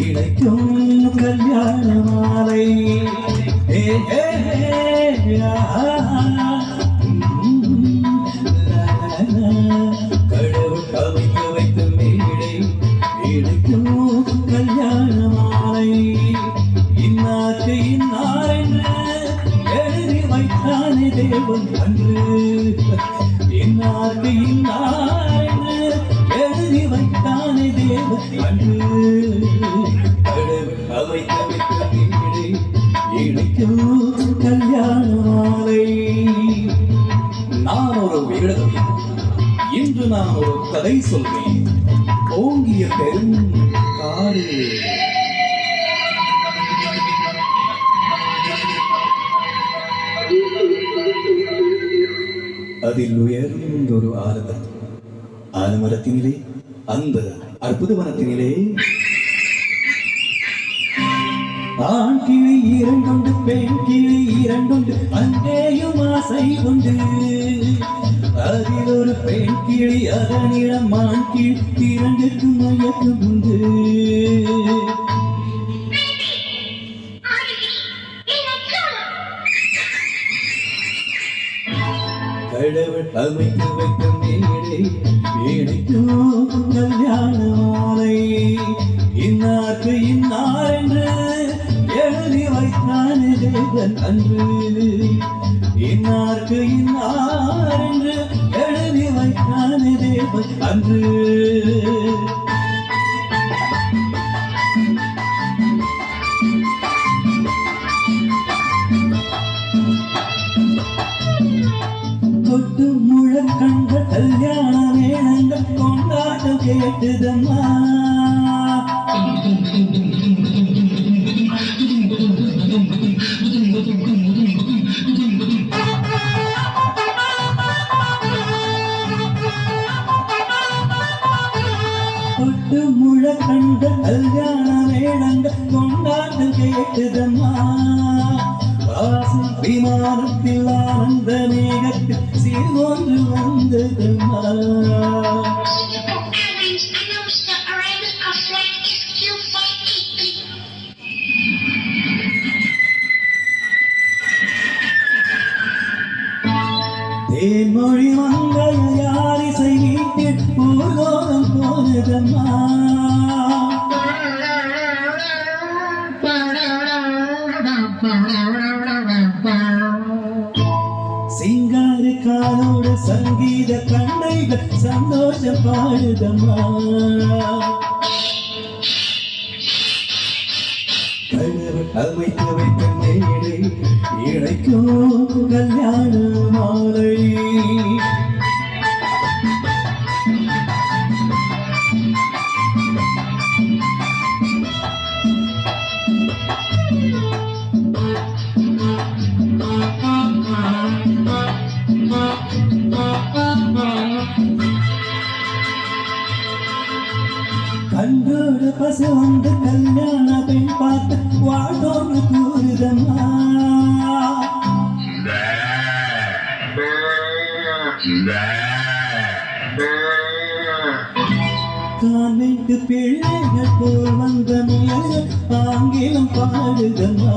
இணைக்கும் கல்யாண மாலை கடவுள் அமைத்து வைத்த மேடை இணைக்கும் கல்யாண மாலை இன்னாக்கு இன்னார் என்று எழுதி வைத்தானே தேவன் அன்று இன்னாக்கு இன்னார் என்று எழுதி வைத்தானே தேவன் அன்று அமைத்து வைத்த மேடை இணைக்கும் கல்யாண மாலை. நான் ஒரு விகடகவி, இன்று நான் ஒரு கதை சொல்வேன். ஓங்கிய பெரும் காடு, அதில் உயர்ந்தொரு ஆலமரம். ஆலமரத்தினிலே, அந்த அற்புத வனத்தினிலே ஆண் கிளி இரண்டுண்டு, பெண் கிளி இரண்டுண்டு, அங்கேயும் ஆசை உண்டு. அதில் ஒரு பெண் கிளி, அதனிடம் ஆண் கிளி, இரண்டுக்கு மயக்கம் உண்டு. கடவுள் அமைத்து வைத்த மேடை இணைக்கும் கல்யாண மாலை இன்னார்க்கு இன்னார் என்று எழுதி வைத்தானே தேவன் அன்று இன்னார்க்கு இன்னார் என்று எழுதி வைத்தானே தேவன் அன்று. கொட்டு முழக்கங்கள் கல்யாண மேளங்கள் கொண்டாட்டம் கேட்டுதம்மா. கொட்டு முழக்கங்கள் கல்யாண மேளங்கள் கொண்டாட்டம் கேட்டுதம்மா. விமானத்தில் ஆனந்த மேகத்தில் சீர்கொன்று வந்ததம்மா. தேன்மொழி மங்கள் யாரிசை வீட்டில் பூர்வோகம் போனதம்மா. சிங்கார காலோட சங்கீத கண்ணைகள் சந்தோஷம் பாடுதம்மா. கடவுள் அமைத்து வைத்த மேடை இணைக்கும் கல்யாண மாலை. கண்டோடு பசு வந்து கல்யாண பெண் பார்த்து வாழ்வோடு கூறுதம்மா. காண்பிட்டு பிள்ளைகள் போல் வந்த முயல்கள் ஆங்கிலம் பாடுதம்மா.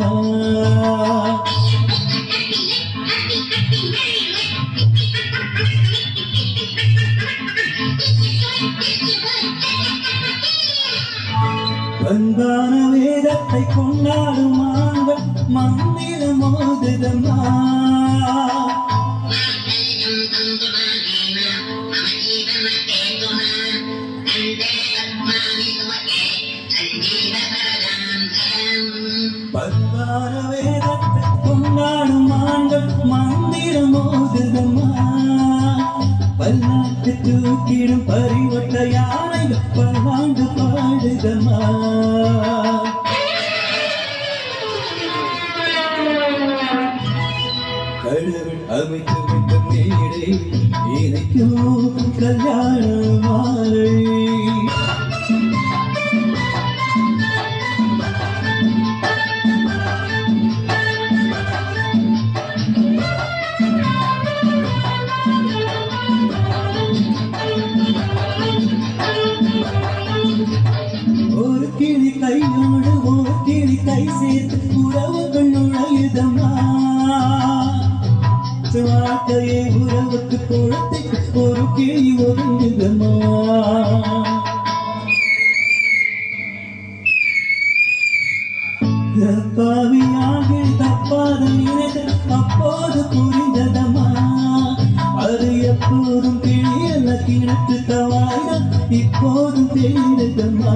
அன்பான வேதத்தை கொண்டாடும் ஆண்கள் மந்திரம் ஓதுதம்மா. பல்வான வேதத்தை கொண்டாடும் ஆண்கள் மந்திரம் ஓதுதம்மா. பல்லாட்டு தூக்கிடும் பறிவட்ட யானைகள் பல்லாண்டு பாடுதம்மா. கடவுள் அமைத்து வைத்த மேடை இணைக்கும் கல்யாண மாலை. இப்போது தெரிந்ததம்மா.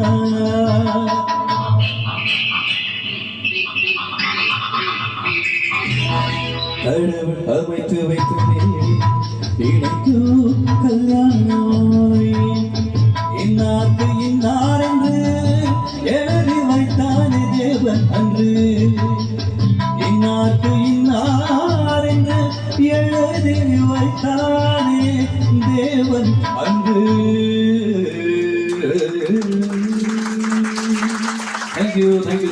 கடவுள் அமைத்து வைத்ததே இணைக்கும் கல்யாணம். இன்னார்க்கு இன்னார் என்று எழுதி வைத்தானே தேவன் அன்று. இன்னார்க்கு இன்னார் என்று எழுதி வைத்தானே தேவன் அன்று. Thank you.